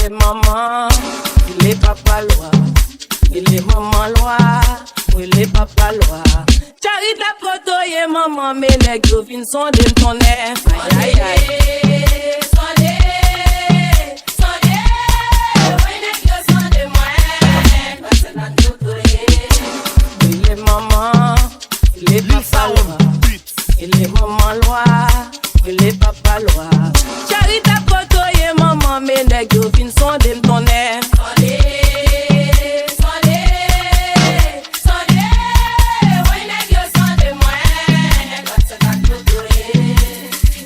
est maman, il est papa loi. Il est maman loi, il est papa loi. Charita poto ye maman, mais les gros sont de ton air. Aïe aïe aïe. Sondé, oui les gros sont de moi. Parce que la poto ye. Il est maman, il est papa loi. Il est maman loi, il est papa loi. Charita poto ye maman, mais les gros sont de ton air.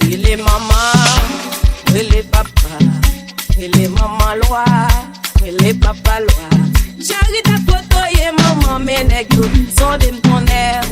Il est maman, il est papa, il est maman loi, il est papa loi. Charita poto ye maman, mais les gros sont de ton air.